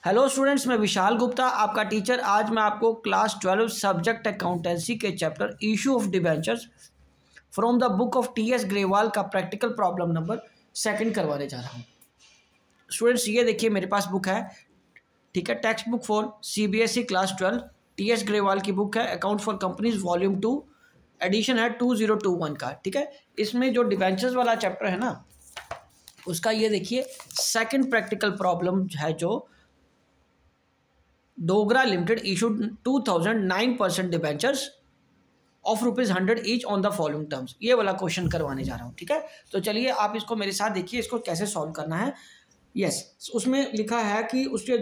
Hello students, मैं विशाल गुप्ता आपका teacher. आज मैं आपको क्लास 12 सब्जेक्ट अकाउंटेंसी के chapter issue of debentures from the book of T.S.. Grewal का प्रैक्टिकल प्रॉब्लम नंबर 2 करवाने जा रहा हूँ। स्टूडेंट्स ये देखिए मेरे पास बुक है, ठीक है, text book for CBSE class 12 T S. Grewal की बुक है, account for companies volume 2, edition है 2021 का। ठीक है, इसमें जो डिबेंचर्स वाला चैप्टर है ना, उसका ये देखिए सेकंड प्रैक्टिकल प्रॉब्लम है जो Dogra limited issued 2009% debentures of ₹100 each on the following terms. ये वाला क्वेश्चन करवाने जा रहा हूँ। ठीक है, तो चलिए आप इसको मेरे साथ देखिए, इसको कैसे सॉल्व करना है। उसमें लिखा है कि उसके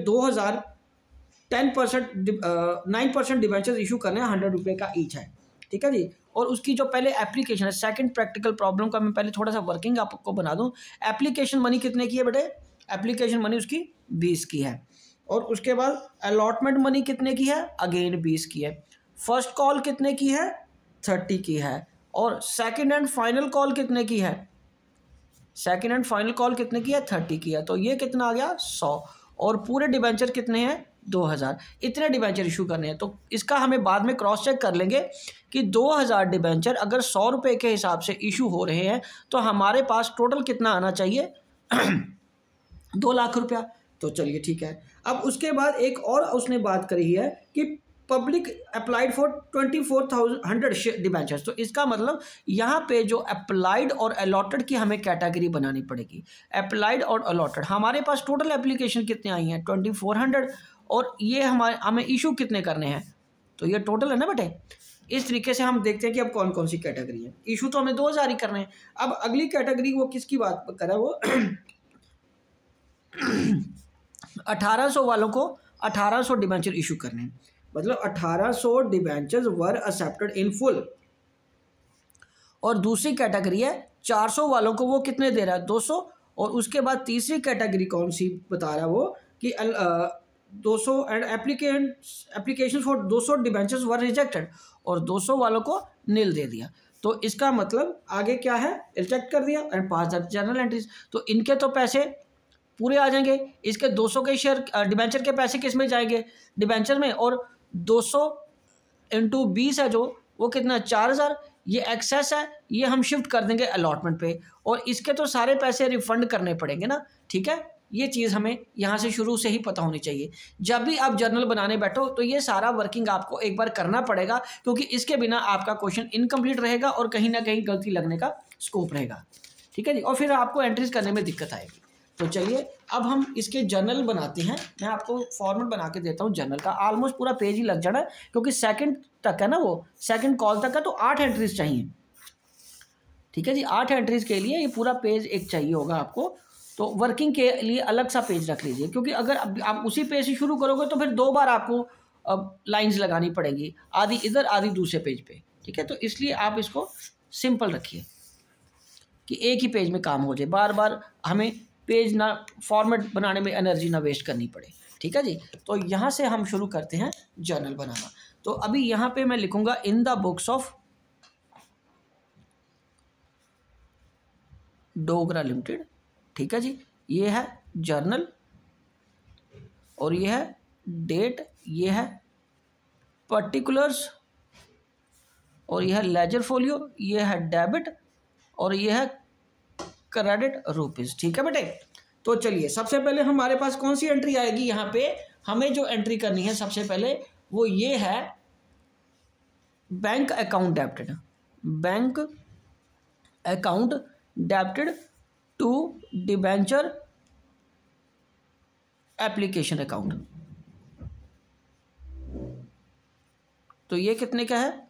9% डिबेंचर्स इशू करने हैं, ₹100 का ईच है। ठीक है जी, और उसकी जो पहले एप्लीकेशन है, सेकंड प्रैक्टिकल प्रॉब्लम का मैं पहले थोड़ा सा वर्किंग आपको बना दूं। एप्लीकेशन मनी कितने की है बेटे? एप्लीकेशन मनी उसकी 20 की है। और उसके बाद अलॉटमेंट मनी कितने की है? अगेन 20 की है। फर्स्ट कॉल कितने की है? 30 की है। और सेकंड एंड फाइनल कॉल कितने की है? सेकंड एंड फाइनल कॉल कितने की है? 30 की है। तो ये कितना आ गया? 100। और पूरे डिबेंचर कितने हैं? 2000। इतने डिबेंचर इशू करने हैं। तो इसका हमें बाद में क्रॉस चेक कर लेंगे कि 2000 डिबेंचर अगर 100 रुपये के हिसाब से इशू हो रहे हैं तो हमारे पास टोटल कितना आना चाहिए? 2 लाख रुपया। तो चलिए ठीक है। अब उसके बाद एक और उसने बात करी है कि पब्लिक अप्लाइड फॉर 24,100 डिबेंचर्स। तो इसका मतलब यहाँ पे जो अप्लाइड और अलॉटेड की हमें कैटेगरी बनानी पड़ेगी। अप्लाइड और अलॉटेड, हमारे पास टोटल एप्लीकेशन कितने आई हैं? 2400। और ये हमें इशू कितने करने हैं? तो ये टोटल है ना बेटे। इस तरीके से हम देखते हैं कि अब कौन कौन सी कैटेगरी है। इशू तो हमें 2000 ही करने हैं। अब अगली कैटेगरी वो किसकी बात कर रहा है? वो 1800 वालों को 1800 डिबेंचर इशू करने हैं। मतलब 1800 debentures were accepted in full. और दूसरी कैटेगरी है 400 वालों को, वो कितने दे रहा है? 200। और उसके बाद तीसरी कैटेगरी कौन सी बता रहा है वो कि 200 and application for 200 debentures were rejected, और 200 वालों को नील दे दिया। तो इसका मतलब आगे क्या है? रिजेक्ट कर दिया and pass the journal entries. तो इनके तो पैसे पूरे आ जाएंगे। इसके 200 के शेयर डिबेंचर के पैसे किस में जाएंगे? डिबेंचर में। और 200 इंटू 20 है जो, वो कितना? 4000। ये एक्सेस है, ये हम शिफ्ट कर देंगे अलॉटमेंट पे। और इसके तो सारे पैसे रिफंड करने पड़ेंगे ना। ठीक है, ये चीज़ हमें यहाँ से शुरू से ही पता होनी चाहिए। जब भी आप जर्नल बनाने बैठो तो ये सारा वर्किंग आपको एक बार करना पड़ेगा, क्योंकि इसके बिना आपका क्वेश्चन इनकम्प्लीट रहेगा और कहीं ना कहीं गलती लगने का स्कोप रहेगा। ठीक है जी, और फिर आपको एंट्रीज करने में दिक्कत आएगी। तो चलिए अब हम इसके जर्नल बनाते हैं। मैं आपको फॉर्मेट बना के देता हूँ जर्नल का। ऑलमोस्ट पूरा पेज ही लग जाना है, क्योंकि सेकंड तक है ना, वो सेकंड कॉल तक है, तो 8 एंट्रीज चाहिए। ठीक है जी, 8 एंट्रीज के लिए ये पूरा पेज एक चाहिए होगा आपको। तो वर्किंग के लिए अलग सा पेज रख लीजिए, क्योंकि अगर आप उसी पेज से शुरू करोगे तो फिर 2 बार आपको अब लाइन्स लगानी पड़ेंगी, आधी इधर आधी दूसरे पेज पे। ठीक है, तो इसलिए आप इसको सिंपल रखिए कि एक ही पेज में काम हो जाए, बार बार हमें पेज ना फॉर्मेट बनाने में एनर्जी ना वेस्ट करनी पड़े। ठीक है जी, तो यहाँ से हम शुरू करते हैं जर्नल बनाना। तो अभी यहाँ पे मैं लिखूंगा in the books of Dogra limited. ठीक है जी, ये है जर्नल, और ये है डेट, ये है पर्टिकुलर्स, और ये है लेजर फोलियो, ये है डेबिट, और ये है क्रेडिट रुपीज। ठीक है बेटे, तो चलिए सबसे पहले हमारे पास कौन सी एंट्री आएगी? यहाँ पे हमें जो एंट्री करनी है सबसे पहले वो ये है bank account debited. Bank account debited to debenture application account. तो ये कितने का है?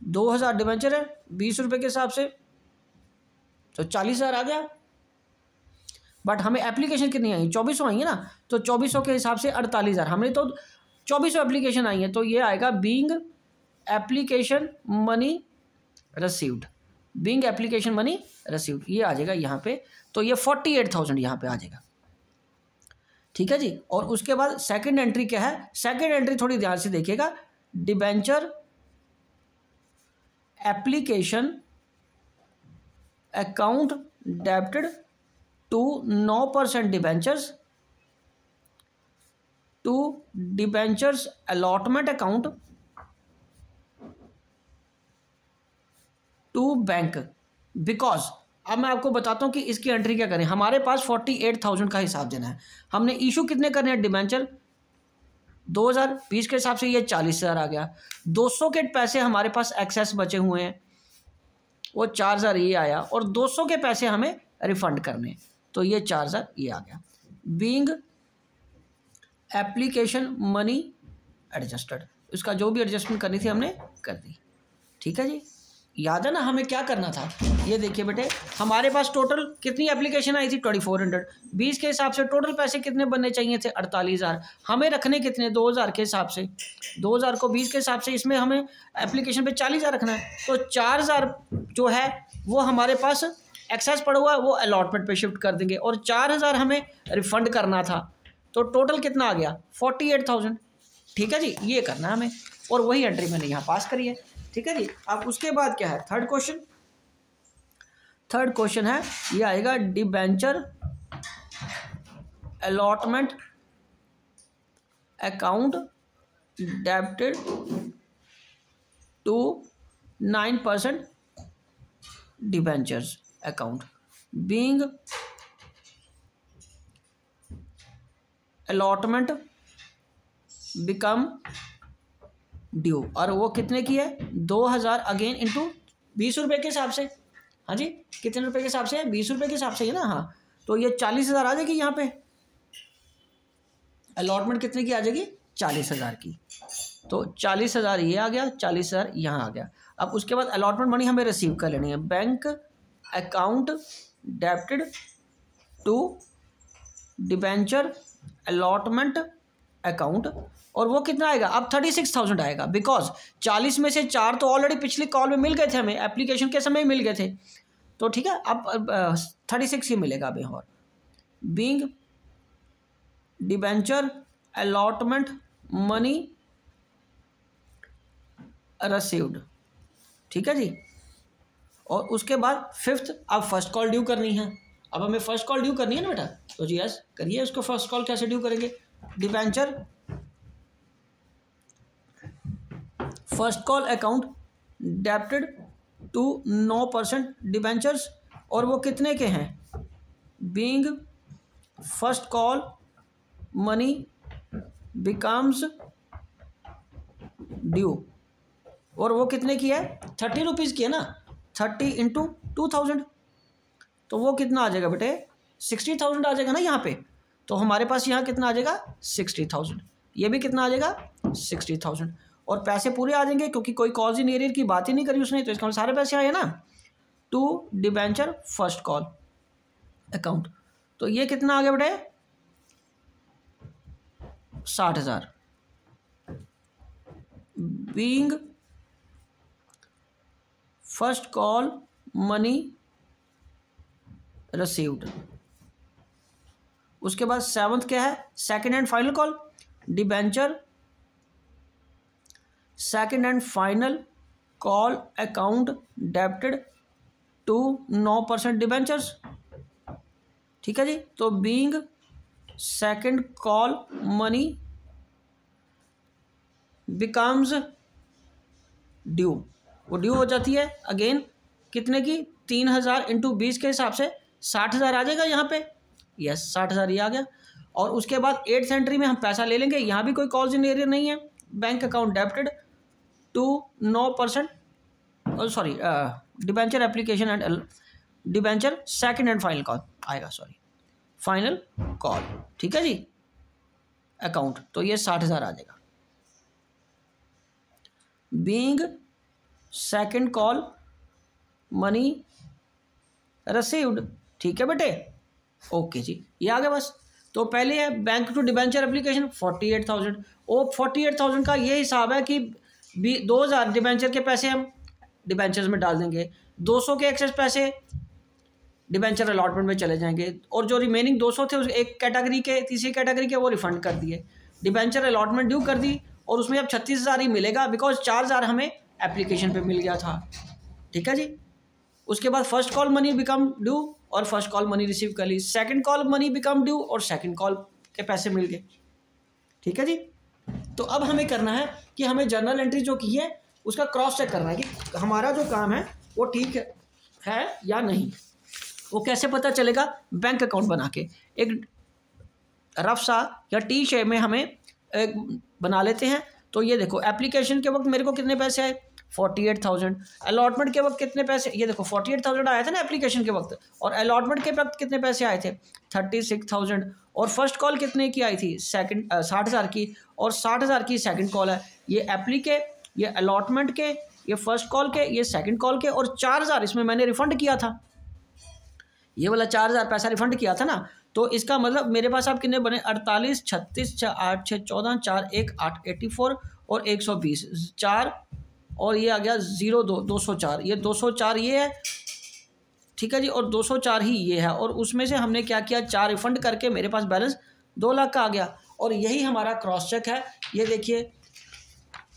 2000 डिबेंचर है, 20 रुपये के हिसाब से, तो 40,000 आ गया। बट हमें एप्लीकेशन कितनी आई? 2400 आई है ना। तो 2400 के हिसाब से 48,000। हमने तो 2400 एप्लीकेशन आई है, तो ये आएगा being application money received. Being application money received ये आ जाएगा यहाँ पे। तो ये 48,000 यहाँ पे आ जाएगा। ठीक है जी, और उसके बाद सेकंड एंट्री क्या है? सेकंड एंट्री थोड़ी ध्यान से देखिएगा, debenture application account debited to 9% debentures to debentures allotment account to bank because, अब मैं आपको बताता हूँ कि इसकी एंट्री क्या करें। हमारे पास 48,000 का हिसाब देना है, हमने इशू कितने करने हैं डिबेंचर 2020 के हिसाब से ये 40,000 आ गया। 200 के पैसे हमारे पास एक्सेस बचे हुए हैं, वो 4,000 ये आया, और 200 के पैसे हमें रिफंड करने, तो ये 4,000 ये आ गया। बीइंग एप्लीकेशन मनी एडजस्टेड, इसका जो भी एडजस्टमेंट करनी थी हमने कर दी। ठीक है जी, याद है ना हमें क्या करना था। ये देखिए बेटे, हमारे पास टोटल कितनी एप्लीकेशन आई थी 2400। 20 के हिसाब से टोटल पैसे कितने बनने चाहिए थे 48,000। हमें रखने कितने 2,000 के हिसाब से, 2,000 को 20 के हिसाब से, इसमें हमें एप्लीकेशन पे 40,000 रखना है। तो 4,000 जो है वो हमारे पास एक्सेस पड़ा हुआ है, वो अलॉटमेंट पे शिफ्ट कर देंगे, और 4,000 हमें रिफंड करना था। तो टोटल कितना आ गया 48,000। ठीक है जी, ये करना है हमें, और वही एंट्री मैंने यहाँ पास करी है। ठीक है जी, अब उसके बाद क्या है थर्ड क्वेश्चन। थर्ड क्वेश्चन है ये आएगा debenture allotment account debited to 9% debentures account being allotment become due, और वो कितने की है 2,000 अगेन इंटू 20 रुपये के हिसाब से। हाँ जी, कितने रुपए के हिसाब से है 20 रुपये के हिसाब से है ना। हाँ, तो ये 40,000 आ जाएगी यहाँ पे, अलॉटमेंट कितने की आ जाएगी 40,000 की। तो 40,000 ये आ गया, 40,000 यहाँ आ गया। अब उसके बाद अलॉटमेंट मनी हमें रिसीव कर लेनी है। Bank account debited to debenture allotment account, और वो कितना आएगा अब 36,000 आएगा, बिकॉज 40 में से 4 तो ऑलरेडी पिछली कॉल में मिल गए थे, हमें एप्लीकेशन के समय मिल गए थे। तो ठीक है, अब 36 ही मिलेगा अभी। और being debenture allotment money received. ठीक है जी, और उसके बाद फिफ्थ, अब फर्स्ट कॉल ड्यू करनी है। अब हमें फर्स्ट कॉल ड्यू करनी है ना बेटा, तो जी यस करिए उसको। फर्स्ट कॉल कैसे ड्यू करेंगे, debenture first call account debited to 9% debentures, और वो कितने के हैं being first call money becomes due, और वो कितने की है 30 रुपीज़ की है ना, 30 इंटू 2,000, तो वो कितना आ जाएगा बेटे 60,000 आ जाएगा ना यहाँ पे। तो हमारे पास यहाँ कितना आ जाएगा 60,000, ये भी कितना आ जाएगा 60,000, और पैसे पूरे आ जाएंगे क्योंकि कोई कॉल्स इन एरियर की बात ही नहीं करी उसने, तो इसका सारे पैसे आए ना to debenture first call account. तो ये कितना आ गया बेटे 60,000 being first call money received. उसके बाद सेवंथ क्या है second and final call, debenture second and final call account debited to 9% debentures. ठीक है जी, तो being second call money becomes due, वो ड्यू हो जाती है अगेन कितने की 3,000 इंटू 20 के हिसाब से 60,000 आ जाएगा यहाँ पे। यस 60,000 ये आ गया, और उसके बाद 8th एंट्री में हम पैसा ले लेंगे, यहाँ भी कोई कॉल्स इन एरियर नहीं है। Bank account debited to 9% sorry debenture application and debenture second and final call आएगा, सॉरी फाइनल कॉल। ठीक है जी, अकाउंट, तो ये 60,000 आ जाएगा being second call money received. ठीक है बेटे, ओके जी, ये आ गया बस। तो पहले है बैंक टू डिबेंचर एप्लीकेशन 48,000, वो 48,000 का ये हिसाब है कि 2,000 डिबेंचर के पैसे हम डिबेंचर्स में डाल देंगे, 200 के एक्सेस पैसे डिबेंचर अलॉटमेंट में चले जाएंगे, और जो रिमेनिंग 200 थे उस एक कैटेगरी के तीसरी कैटेगरी के वो रिफंड कर दिए, डिबेंचर अलॉटमेंट ड्यू कर दी, और उसमें अब 36,000 ही मिलेगा बिकॉज 4,000 हमें एप्लीकेशन पे मिल गया था। ठीक है जी, उसके बाद first call money become due और फर्स्ट कॉल मनी रिसीव कर ली, second call money become due और सेकंड कॉल के पैसे मिल गए। ठीक है जी। तो अब हमें करना है कि हमें जर्नल एंट्री जो की है उसका क्रॉस चेक करना है कि हमारा जो काम है वो ठीक है या नहीं। वो कैसे पता चलेगा? बैंक अकाउंट बना के एक रफ सा या टी शेप में हमें एक बना लेते हैं। तो ये देखो एप्लीकेशन के वक्त मेरे को कितने पैसे आए 48,000, अलॉटमेंट के वक्त कितने पैसे, ये देखो 48,000 आया था ना एप्लीकेशन के वक्त, और अलॉटमेंट के वक्त कितने पैसे आए थे 36,000, और फर्स्ट कॉल कितने की आई थी 60,000 की, और 60,000 की सेकंड कॉल है। ये एप्ली के, ये अलॉटमेंट के, ये फर्स्ट कॉल के, ये सेकंड कॉल के, और 4,000 इसमें मैंने रिफंड किया था, ये वाला 4,000 पैसा रिफंड किया था ना। तो इसका मतलब मेरे पास आप कितने बने 48, 36, 8, 6, 14, 4, 1, 8, 84 और 120, 4 और ये आ गया 02, 204, ये 204 ये है, ठीक है जी, और 204 ही ये है। और उसमें से हमने क्या किया 4 रिफंड करके मेरे पास बैलेंस 2 लाख का आ गया। और यही हमारा क्रॉस चेक है। ये देखिए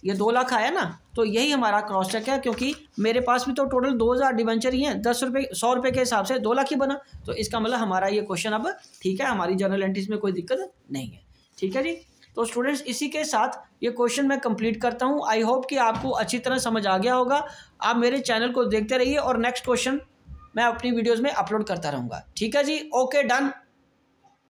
ये 2 लाख आया ना, तो यही हमारा क्रॉस चेक है, क्योंकि मेरे पास भी तो टोटल 2,000 डिबेंचर ही हैं, 10 रुपये 100 रुपये के हिसाब से 2 लाख ही बना। तो इसका मतलब हमारा ये क्वेश्चन अब ठीक है, हमारी जर्नल एंट्रीज में कोई दिक्कत नहीं है। ठीक है जी। तो स्टूडेंट्स इसी के साथ ये क्वेश्चन मैं कंप्लीट करता हूँ। आई होप कि आपको अच्छी तरह समझ आ गया होगा। आप मेरे चैनल को देखते रहिए और नेक्स्ट क्वेश्चन मैं अपनी वीडियोज़ में अपलोड करता रहूँगा। ठीक है जी, ओके डन।